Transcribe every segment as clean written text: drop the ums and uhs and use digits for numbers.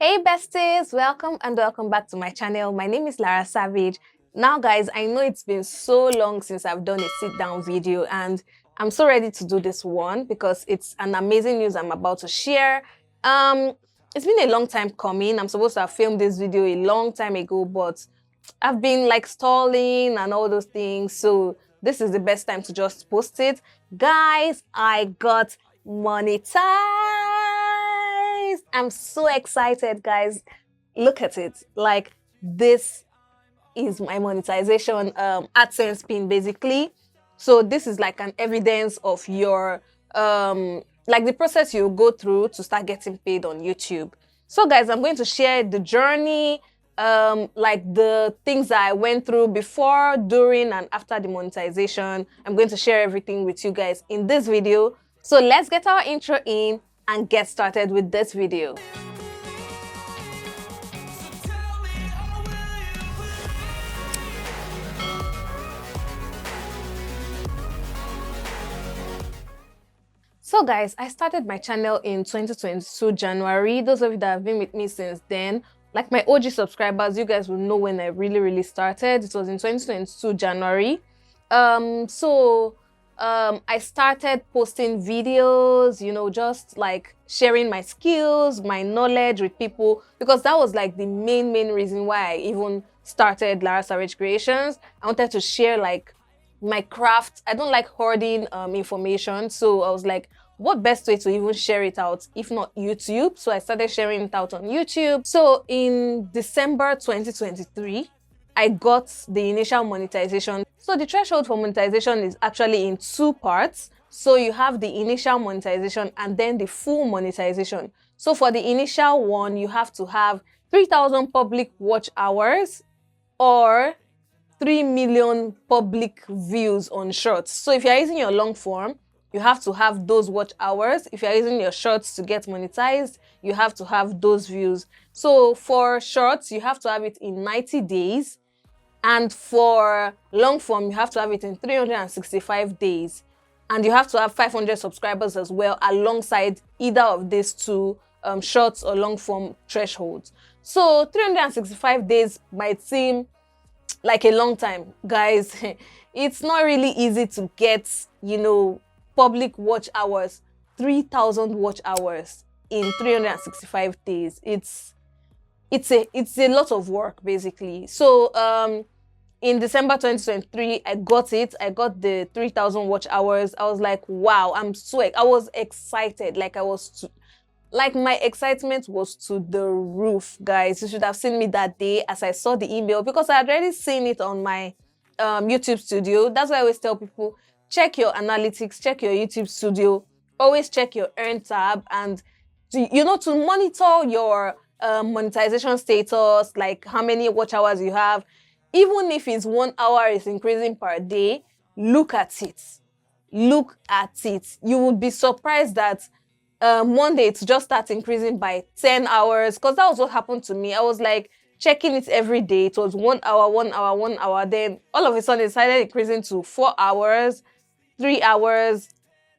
Hey besties, welcome and welcome back to my channel. My name is Lara Savage. Now guys, I know it's been so long since I've done a sit down video and I'm so ready to do this one because it's an amazing news I'm about to share. It's been a long time coming. I'm supposed to have filmed this video a long time ago, but I've been like stalling and all those things. So this is the best time to just post it. Guys, I got monetized. I'm so excited, guys. Look at it. Like, this is my monetization AdSense pin, basically. So this is like an evidence of your like the process you go through to start getting paid on YouTube. So guys, I'm going to share the journey, like the things that I went through before, during, and after the monetization. I'm going to share everything with you guys in this video. So let's get our intro in and get started with this video. So guys, I started my channel in 2022 January. Those of you that have been with me since then, like my OG subscribers, you guys will know when I really started. It was in 2022 January. I started posting videos, you know, just like sharing my skills, my knowledge with people, because that was like the main reason why I even started Lara Savage Creations. I wanted to share like my craft. I don't like hoarding information, so I was like, what best way to even share it out if not YouTube? So I started sharing it out on YouTube. So in December 2023, I got the initial monetization. So the threshold for monetization is actually in two parts. So you have the initial monetization and then the full monetization. So for the initial one, you have to have 3,000 public watch hours or 3 million public views on shorts. So if you're using your long form, you have to have those watch hours. If you're using your shorts to get monetized, you have to have those views. So for shorts, you have to have it in 90 days. And for long form, you have to have it in 365 days. And you have to have 500 subscribers as well alongside either of these two shorts or long form thresholds. So 365 days might seem like a long time, guys. It's not really easy to get, you know, public watch hours, 3,000 watch hours in 365 days. It's a lot of work, basically. So in December 2023, I got it. I got the 3,000 watch hours. I was like, wow, I was excited. Like my excitement was to the roof, guys. You should have seen me that day as I saw the email, because I had already seen it on my YouTube studio. That's why I always tell people, check your analytics, check your YouTube studio, always check your earn tab, and to monitor your monetization status, like how many watch hours you have. Even if it's 1 hour is increasing per day, look at it. Look at it. You would be surprised that one day it just starts increasing by 10 hours, because that was what happened to me. I was like checking it every day. It was 1 hour, 1 hour, 1 hour. Then all of a sudden it started increasing to 4 hours, 3 hours,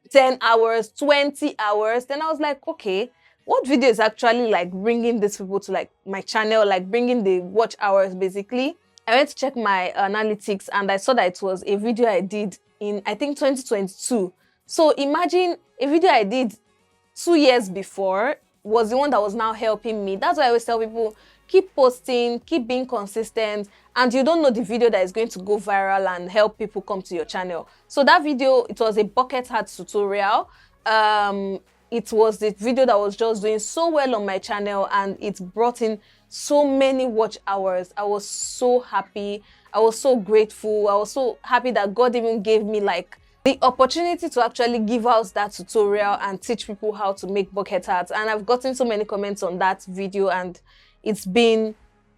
10 hours, 20 hours. Then I was like, okay, what video is actually like bringing these people to like my channel, like bringing the watch hours, basically? I went to check my analytics and I saw that it was a video I did in, I think, 2022. So imagine a video I did 2 years before was the one that was now helping me. That's why I always tell people, keep posting, keep being consistent, and you don't know the video that is going to go viral and help people come to your channel. So that video, it was a bucket hat tutorial. It was the video that was just doing so well on my channel, and it brought in so many watch hours. I was so happy. I was so grateful. I was so happy that God even gave me like the opportunity to actually give out that tutorial and teach people how to make bucket hats. And I've gotten so many comments on that video, and it's been,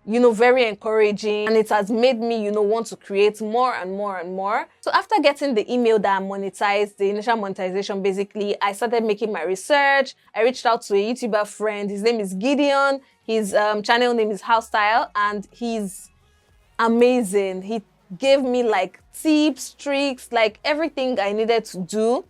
you know, very encouraging, and it has made me, you know, want to create more and more and more. So after getting the email that I monetized, the initial monetization, basically, I started making my research. I reached out to a YouTuber friend. His name is Gideon. His channel name is House Style, and he's amazing. He gave me like tips, tricks, like everything I needed to do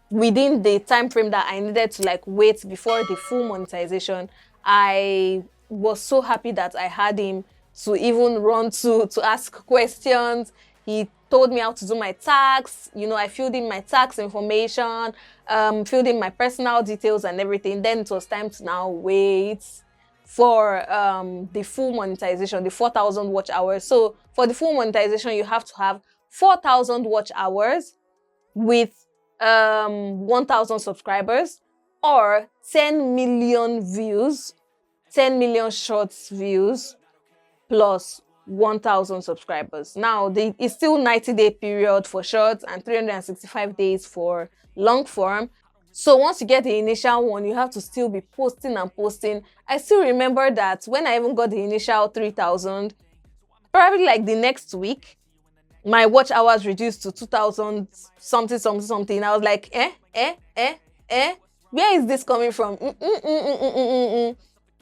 within the time frame that I needed to like wait before the full monetization. I was so happy that I had him to even run to ask questions. He told me how to do my tax. You know, I filled in my tax information, filled in my personal details and everything. Then it was time to now wait for the full monetization, the 4,000 watch hours. So for the full monetization, you have to have 4,000 watch hours with 1,000 subscribers or 10 million views, 10 million shorts views plus 1,000 subscribers. Now, it's still 90-day period for shorts and 365 days for long form. So once you get the initial one, you have to still be posting and posting. I still remember that when I even got the initial 3,000, probably like the next week, my watch hours reduced to 2,000 something, something, something. I was like, where is this coming from?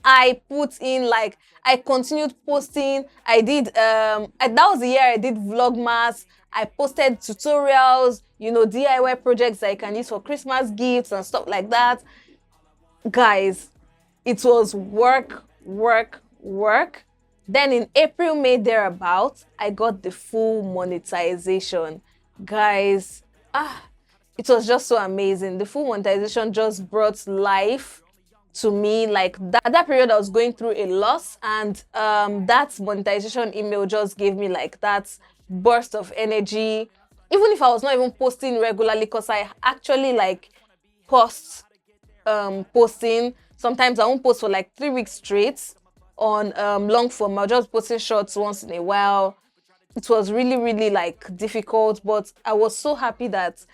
I put in, like, I continued posting. I did, that was the year I did Vlogmas. I posted tutorials, you know, DIY projects that I can use for Christmas gifts and stuff like that. Guys, it was work. Then in April, May, thereabout, I got the full monetization. Guys, it was just so amazing. The full monetization just brought life to me. Like that period I was going through a loss, and that monetization email just gave me like that burst of energy. Even if I was not even posting regularly, because I actually like posting. Sometimes I won't post for like 3 weeks straight on long form. I'll just posting shorts once in a while. It was really like difficult, but I was so happy that,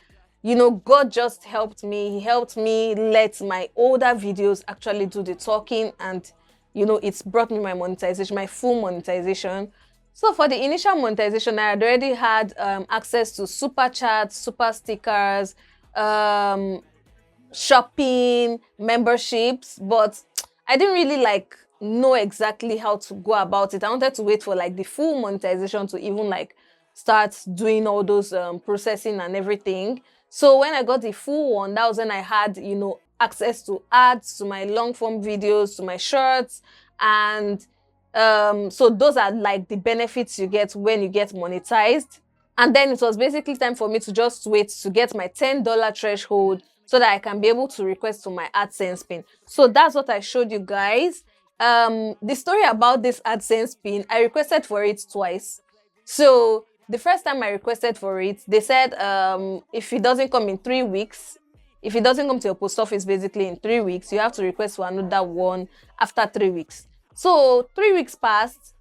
you know, God just helped me. He helped me let my older videos actually do the talking, and, you know, it's brought me my monetization, my full monetization. So for the initial monetization, I had already had access to super chats, super stickers, shopping, memberships, but I didn't really like know exactly how to go about it. I wanted to wait for like the full monetization to even like start doing all those processing and everything. So when I got the full one, that was when I had, you know, access to ads, to my long form videos, to my shirts, and so those are like the benefits you get when you get monetized. And then it was basically time for me to just wait to get my $10 threshold so that I can be able to request to my AdSense pin. So that's what I showed you guys. The story about this AdSense pin, I requested for it twice. So the first time I requested for it, they said if it doesn't come in 3 weeks, if it doesn't come to your post office basically in 3 weeks, you have to request for another one after 3 weeks. So 3 weeks passed,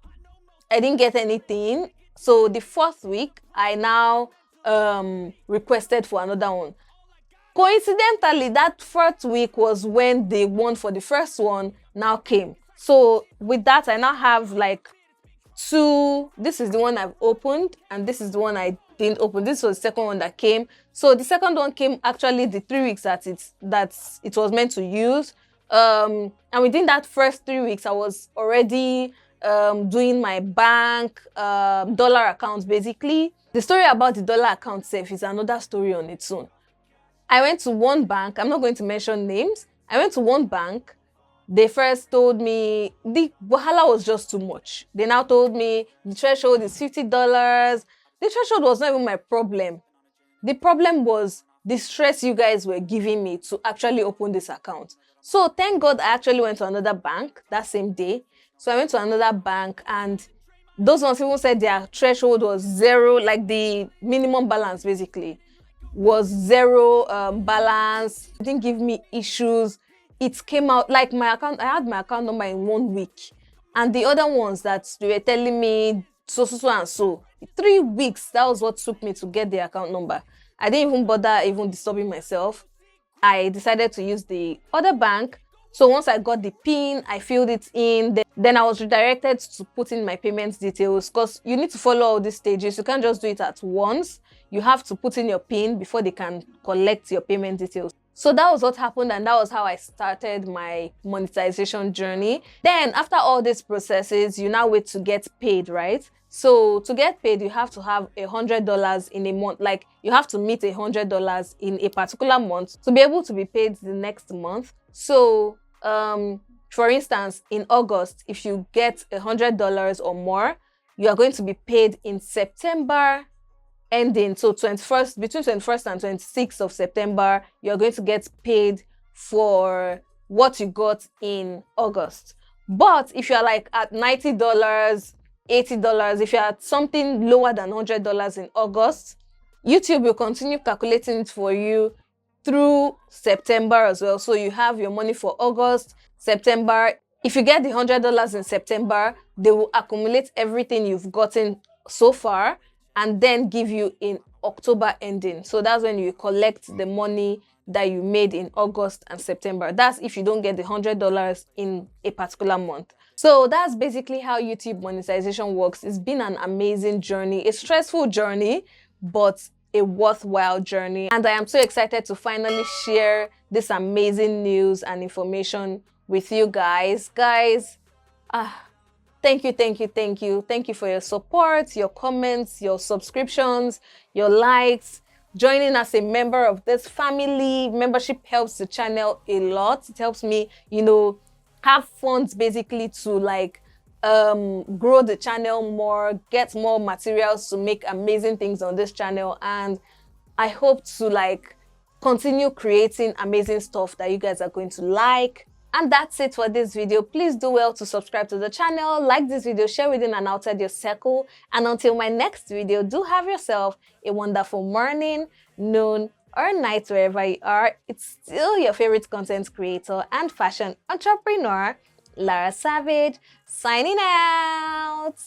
I didn't get anything. So the 4th week, I now requested for another one. Coincidentally, that 4th week was when the one for the first one now came. So with that, I now have like 2. This is the one I've opened, and this is the one I didn't open. This was the second one that came. So the second one came actually the 3 weeks that it was meant to use. And within that first 3 weeks, I was already doing my bank dollar account basically. The story about the dollar account safe is another story on its own. I went to one bank. I'm not going to mention names. I went to one bank. They first told me the wahala was just too much. They now told me the threshold is $50. The threshold was not even my problem. The problem was the stress you guys were giving me to actually open this account. So thank God I actually went to another bank that same day. So I went to another bank, and those ones even said their threshold was 0, like the minimum balance basically was 0 balance. It didn't give me issues. It came out like my account, I had my account number in 1 week, and the other ones that they were telling me so and so 3 weeks. That was what took me to get the account number. I didn't even bother even disturbing myself. I decided to use the other bank. So once I got the PIN, I filled it in. Then I was redirected to put in my payment details, because you need to follow all these stages. You can't just do it at once. You have to put in your PIN before they can collect your payment details. So that was what happened, and that was how I started my monetization journey. Then after all these processes, you now wait to get paid, right? So to get paid, you have to have $100 in a month. Like you have to meet $100 in a particular month to be able to be paid the next month. So For instance, in August, if you get $100 or more, you are going to be paid in September ending. So 21st, between 21st and 26th of September, you're going to get paid for what you got in August. But if you're like at $90, $80, if you're at something lower than $100 in August, YouTube will continue calculating it for you through September as well. So you have your money for August, September. If you get the $100 in September, they will accumulate everything you've gotten so far and then give you in October ending. So that's when you collect the money that you made in August and September. That's if you don't get the $100 in a particular month. So that's basically how YouTube monetization works. It's been an amazing journey, a stressful journey, but a worthwhile journey. And I am so excited to finally share this amazing news and information with you guys. Thank you, thank you, thank you. Thank you for your support, your comments, your subscriptions, your likes, joining as a member of this family. Membership helps the channel a lot. It helps me, have funds basically to like grow the channel more, get more materials to make amazing things on this channel. And I hope to like continue creating amazing stuff that you guys are going to like. And that's it for this video. Please do well to subscribe to the channel, like this video, share within and outside your circle. And until my next video, do have yourself a wonderful morning, noon, or night wherever you are. It's still your favorite content creator and fashion entrepreneur, Lara Savage, signing out.